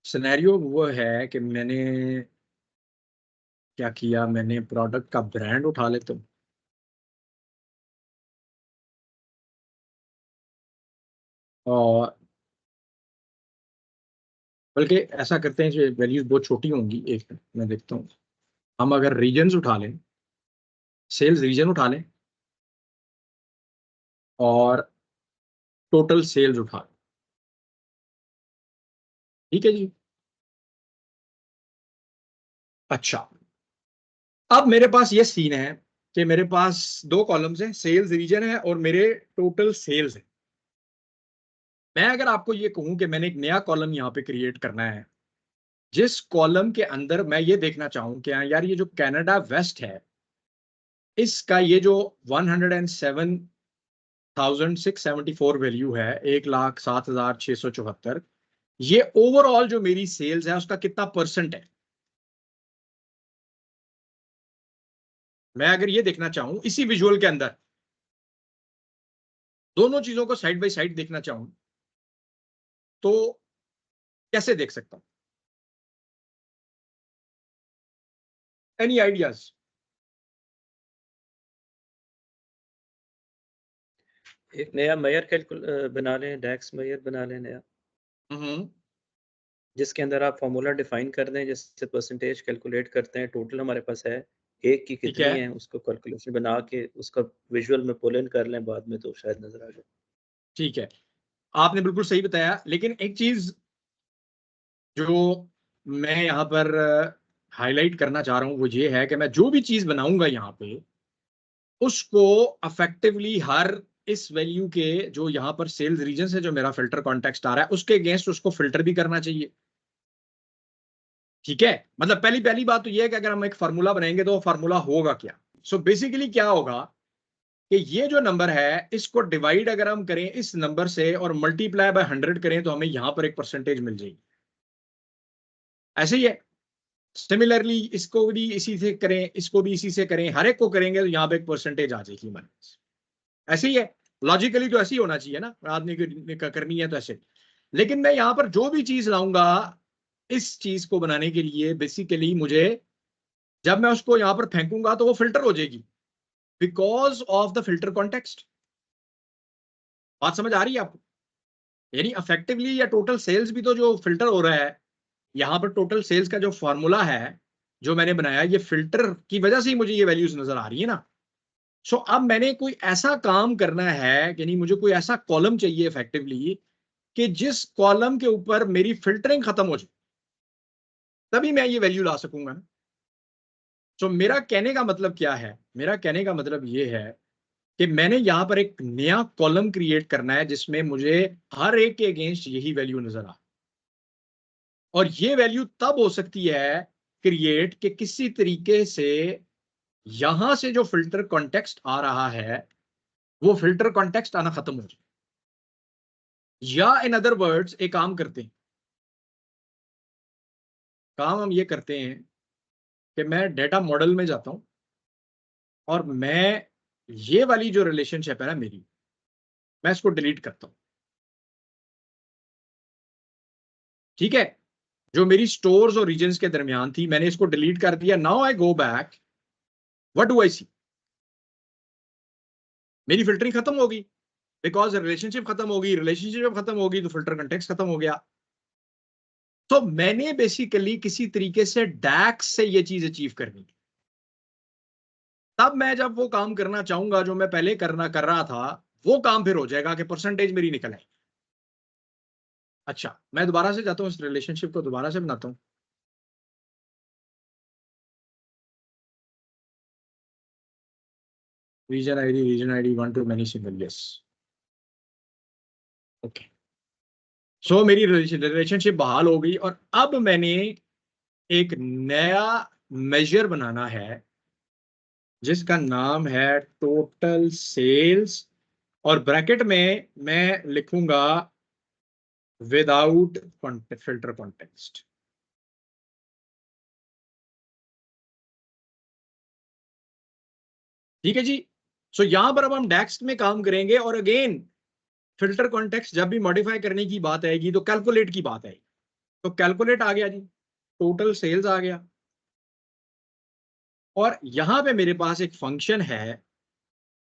Scenario वो है कि मैंने क्या किया, मैंने प्रोडक्ट का ब्रांड उठा लेता हूँ और बल्कि ऐसा करते हैं जो वैल्यूज बहुत छोटी होंगी। एक मैं देखता हूँ, हम अगर रीजन्स उठा लें, सेल्स रीजन उठा लें और टोटल सेल्स उठा लें। ठीक है जी। अच्छा, अब मेरे पास ये सीन है कि मेरे पास दो कॉलम्स हैं, सेल्स रीजन है और मेरे टोटल सेल्स है। मैं अगर आपको ये कहूं कि मैंने एक नया कॉलम यहाँ पे क्रिएट करना है, जिस कॉलम के अंदर मैं ये देखना चाहूं कि हाँ यार, ये जो कनाडा वेस्ट है, इसका ये जो 107,674 वैल्यू है, 1,07,674, ये ओवरऑल जो मेरी सेल्स है उसका कितना परसेंट है। मैं अगर ये देखना चाहूं इसी विजुअल के अंदर, दोनों चीजों को साइड बाय साइड देखना चाहूं, तो कैसे देख सकता हूं? Any ideas? एक नया मेयर बना लें, डैक्स मेयर बना लें नया, हम्म। जिसके अंदर आप फार्मूला डिफाइन कर दें, जैसे परसेंटेज कैलकुलेट करते हैं, टोटल हमारे पास है, एक की ठीक है, कितनी है, उसको कैलकुलेशन बना के उसका विजुअल में पुल इन कर लें बाद में, तो शायद नजर आ जाए। ठीक है, आपने बिल्कुल सही बताया। लेकिन एक चीज जो मैं यहाँ पर हाईलाइट करना चाह रहा हूँ वो ये है कि मैं जो भी चीज बनाऊंगा यहाँ पे, उसको अफेक्टिवली हर इस वैल्यू के जो यहाँ पर सेल्स रीजन से जो मेरा फिल्टर कॉन्टेक्स्ट आ रहा है उसके अगेंस्ट उसको फिल्टर भी करना चाहिए। ठीक है, मतलब पहली पहली बात तो ये है कि अगर हम एक फार्मूला बनाएंगे तो वो फार्मूला होगा क्या। सो बेसिकली क्या होगा कि ये जो नंबर है इसको डिवाइड अगर हम करें इस नंबर से और मल्टीप्लाई बाय 100 करें तो हमें यहां पर एक परसेंटेज मिल जाएगी। ऐसे ही है, सिमिलरली इसको भी इसी से करें, इसको भी इसी से करें, हर एक को करेंगे तो यहाँ पे एक परसेंटेज आ जाएगी हमारे पास। ऐसे ही है, लॉजिकली तो ऐसे ही होना चाहिए ना, आदमी को करनी है तो ऐसे। लेकिन मैं यहाँ पर जो भी चीज लाऊंगा इस चीज को बनाने के लिए, बेसिकली मुझे जब मैं उसको यहाँ पर फेंकूंगा तो वो फिल्टर हो जाएगी because of the filter context. बात समझ आ रही है आपको? यानी अफेक्टिवली या टोटल सेल्स भी तो जो फिल्टर हो रहा है, यहाँ पर टोटल सेल्स का जो फॉर्मूला है जो मैंने बनाया, ये फिल्टर की वजह से ही मुझे ये वैल्यूज नजर आ रही है ना। सो अब मैंने कोई ऐसा काम करना है, यानी मुझे कोई ऐसा कॉलम चाहिए इफेक्टिवली कि जिस कॉलम के ऊपर मेरी फिल्टरिंग खत्म हो जाए, तभी मैं ये वैल्यू ला सकूंगा ना। सो मेरा कहने का मतलब क्या है, मेरा कहने का मतलब ये है कि मैंने यहां पर एक नया कॉलम क्रिएट करना है जिसमें मुझे हर एक के अगेंस्ट यही वैल्यू नजर आ, और ये वैल्यू तब हो सकती है क्रिएट कि किसी तरीके से यहां से जो फिल्टर कॉन्टेक्स्ट आ रहा है वो फिल्टर कॉन्टेक्स्ट आना खत्म हो जाए। या इन अदर वर्ड्स एक काम करते हैं, काम हम ये करते हैं कि मैं डेटा मॉडल में जाता हूं और मैं ये वाली जो रिलेशनशिप है ना मेरी, मैं इसको डिलीट करता हूं। ठीक है, जो मेरी स्टोर्स और रीजन्स के दरमियान थी मैंने इसको डिलीट कर दिया। Now I go back, what do I सी? मेरी फिल्टरिंग खत्म होगी बिकॉज रिलेशनशिप खत्म होगी, रिलेशनशिप खत्म होगी तो फिल्टर कंटेक्स्ट खत्म हो गया। तो मैंने बेसिकली किसी तरीके से डैक्स से ये चीज अचीव करनी है। तब मैं जब वो काम करना चाहूंगा जो मैं पहले कर रहा था, वो काम फिर हो जाएगा कि परसेंटेज मेरी निकल आए। अच्छा, मैं दोबारा से जाता हूँ, इस रिलेशनशिप को दोबारा से बनाता हूँ। Reason ID one two many single, yes. Okay, सो मेरी रिलेशनशिप बहाल हो गई और अब मैंने एक नया मेजर बनाना है जिसका नाम है टोटल सेल्स, और ब्रैकेट में मैं लिखूंगा विदाउट फिल्टर कॉन्टेक्स्ट। ठीक है जी। सो यहां पर अब हम डेक्स में काम करेंगे और अगेन फिल्टर कॉन्टेक्स्ट जब भी मॉडिफाई करने की बात आएगी तो कैलकुलेट की बात आएगी। तो कैलकुलेट आ गया जी, टोटल सेल्स आ गया। और यहां पे मेरे पास एक फंक्शन है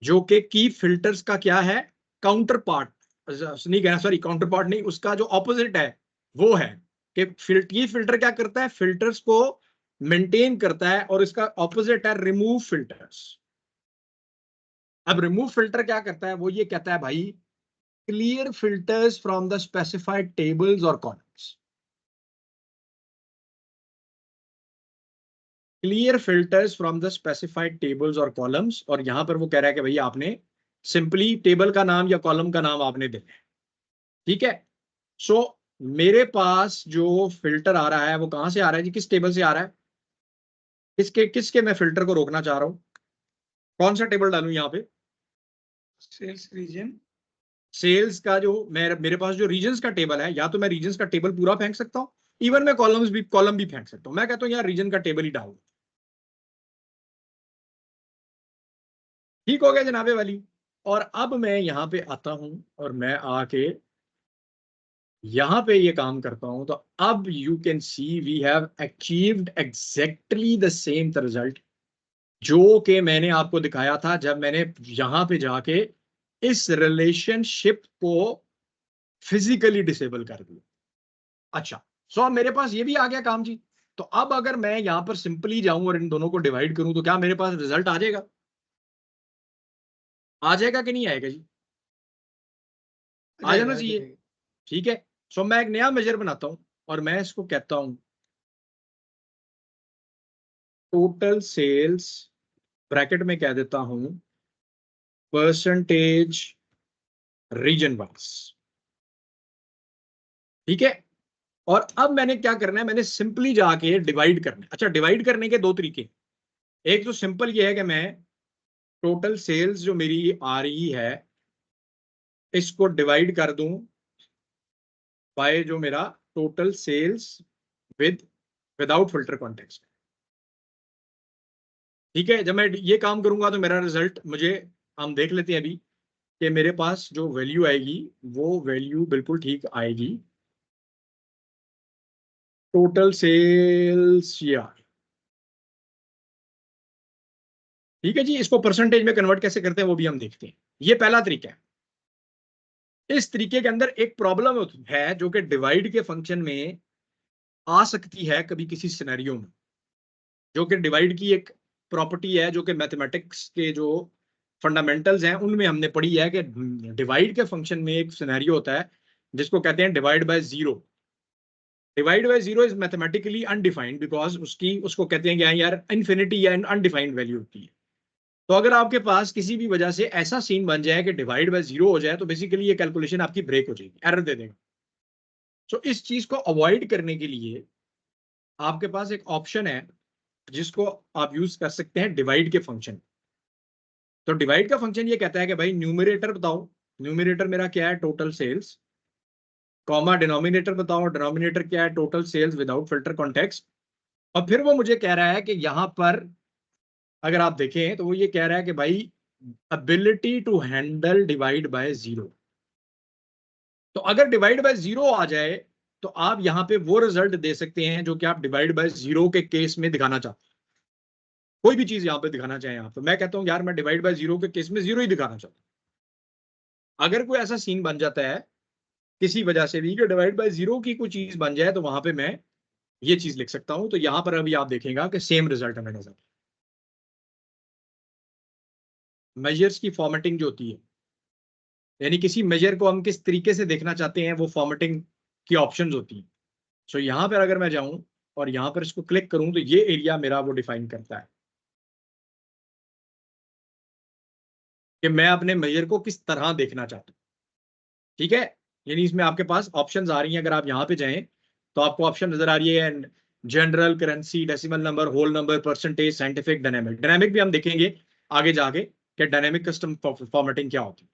जो कि की फिल्टर्स का क्या है, काउंटर पार्ट, नहीं कहना, सॉरी काउंटर पार्ट नहीं, उसका जो ऑपोजिट है वो है कि ये फिल्टर क्या करता है, फिल्टर्स को मेंटेन करता है, और इसका ऑपोजिट है रिमूव फिल्टर्स। अब रिमूव फिल्टर क्या करता है, वो ये कहता है भाई clear filters from the specified tables और columns, clear filters from the specified tables और कॉलम्स। और यहां पर वो कह रहा है कि भाई आपने सिंपली टेबल का नाम या कॉलम का नाम आपने देना है, ठीक है। सो मेरे पास जो फिल्टर आ रहा है वो कहां से आ रहा है जी, किस टेबल से आ रहा है, किसके किसके मैं फिल्टर को रोकना चाह रहा हूं, कौन सा टेबल डालूं यहाँ पे, सेल्स रीजन, सेल्स का जो मेरे पास जो रीजन्स का टेबल है, या तो मैं रीजन्स का टेबल पूरा फेंक सकता हूं, इवन मैं कॉलम भी फेंक सकता हूं। मैं कहता हूं यार रीजन का टेबल ही डाल, ठीक हो गया जनाबे वाली। और अब मैं यहां पे आता हूं और मैं आके यहां पे ये काम करता हूं, तो अब you can see we have achieved exactly the same result जो कि मैंने आपको दिखाया था जब मैंने यहां पे जाके इस रिलेशनशिप को फिजिकली डिसेबल कर दिया। अच्छा, सो अब मेरे पास ये भी आ गया काम जी। तो अब अगर मैं यहां पर सिंपली जाऊं और इन दोनों को डिवाइड करूं तो क्या मेरे पास रिजल्ट आ जाएगा, आ जाएगा कि नहीं आएगा जी, आ जाना चाहिए, ठीक है। सो मैं एक नया मेजर बनाता हूं और मैं इसको कहता हूं टोटल सेल्स, ब्रैकेट में कह देता हूं परसेंटेज रीजन वाइज, ठीक है। और अब मैंने क्या करना है, मैंने सिंपली जाके डिवाइड करना है। अच्छा, डिवाइड करने के दो तरीके, एक तो सिंपल ये है कि मैं टोटल सेल्स जो मेरी आ रही है इसको डिवाइड कर दूं बाय जो मेरा total sales without filter context, ठीक है। जब मैं ये काम करूंगा तो मेरा रिजल्ट मुझे, हम देख लेते हैं अभी कि मेरे पास जो वैल्यू आएगी वो वैल्यू बिल्कुल ठीक आएगी। टोटल सेल्स या, ठीक है जी। इसको परसेंटेज में कन्वर्ट कैसे करते हैं वो भी हम देखते हैं, ये पहला तरीका है। इस तरीके के अंदर एक प्रॉब्लम है जो कि डिवाइड के फंक्शन में आ सकती है कभी किसी सिनेरियो में, जो कि डिवाइड की एक प्रॉपर्टी है जो कि मैथमेटिक्स के जो फंडामेंटल्स हैं उनमें हमने पढ़ी है कि डिवाइड के फंक्शन में एक सिनेरियो होता है जिसको कहते हैं divide by zero. Divide by zero is mathematically undefined because उसको कहते हैं क्या यार, इन्फिनिटी या अनडिफाइंड वैल्यू होती है। तो अगर आपके पास किसी भी वजह से ऐसा सीन बन जाए कि डिवाइड बाय जीरो हो जाए तो बेसिकली ये कैलकुलेशन आपकी ब्रेक हो जाएगी, एरर दे देगा। तो इस चीज को अवॉइड करने के लिए आपके पास एक ऑप्शन है जिसको आप यूज कर सकते हैं डिवाइड के फंक्शन। तो डिवाइड का फंक्शन ये कहता है कि भाई न्यूमरेटर बताओ, न्यूमरेटर मेरा क्या है टोटल सेल्स, कॉमा डिनोमिनेटर बताओ, डिनोमिनेटर क्या है total sales without filter context. और फिर वो मुझे कह रहा है कि यहां पर अगर आप देखें तो वो ये कह रहा है कि भाई ability to handle divide by zero. तो अगर डिवाइड बाय जीरो आ जाए तो आप यहां पे वो रिजल्ट दे सकते हैं जो कि आप डिवाइड बाय जीरो के केस में दिखाना चाहते हैं। कोई भी चीज यहां पे दिखाना चाहें आप, तो मैं कहता हूं यार मैं डिवाइड बाय जीरो के केस में जीरो ही दिखाना चाहता हूं। अगर कोई ऐसा सीन बन जाता है किसी वजह से भी कि डिवाइड बाय जीरो की कोई चीज बन जाए तो वहां पे मैं ये चीज लिख सकता हूं। तो यहां पर अभी आप देखेगा कि सेम रिजल्ट हमें नजर, मेजर्स की फॉर्मेटिंग जो होती है, यानी किसी मेजर को हम किस तरीके से देखना चाहते हैं वो फॉर्मेटिंग की ऑप्शंस होती हैं। सो यहां पर अगर मैं जाऊं और यहां पर इसको क्लिक करूं तो ये एरिया मेरा वो डिफाइन करता है कि मैं अपने मेजर को किस तरह देखना चाहता हूं, ठीक है। यानी इसमें आपके पास ऑप्शंस आ रही हैं, अगर आप यहां पे जाएं तो आपको ऑप्शन नजर आ रही है general, currency, decimal number, whole number, percentage, scientific, dynamic. Dynamic भी हम देखेंगे आगे जाके कि डायनेमिक कस्टम फॉर्मेटिंग क्या होती है।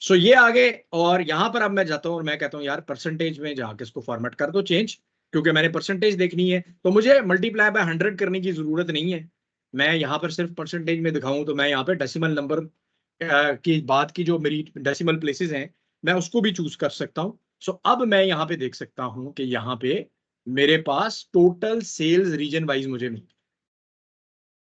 सो ये आगे, और यहां पर अब मैं जाता हूं और मैं कहता हूं यार परसेंटेज में जाके इसको फॉर्मेट कर दो चेंज, क्योंकि मैंने परसेंटेज देखनी है तो मुझे मल्टीप्लाई बाय 100 करने की जरूरत नहीं है। मैं यहां पर सिर्फ परसेंटेज में दिखाऊं तो मैं यहाँ पे डेसिमल नंबर की बात की जो मेरी डेसिमल प्लेसेस हैं मैं उसको भी चूज कर सकता हूं। सो अब मैं यहाँ पे देख सकता हूं कि यहाँ पे मेरे पास टोटल सेल्स रीजन वाइज मुझे मिल गया।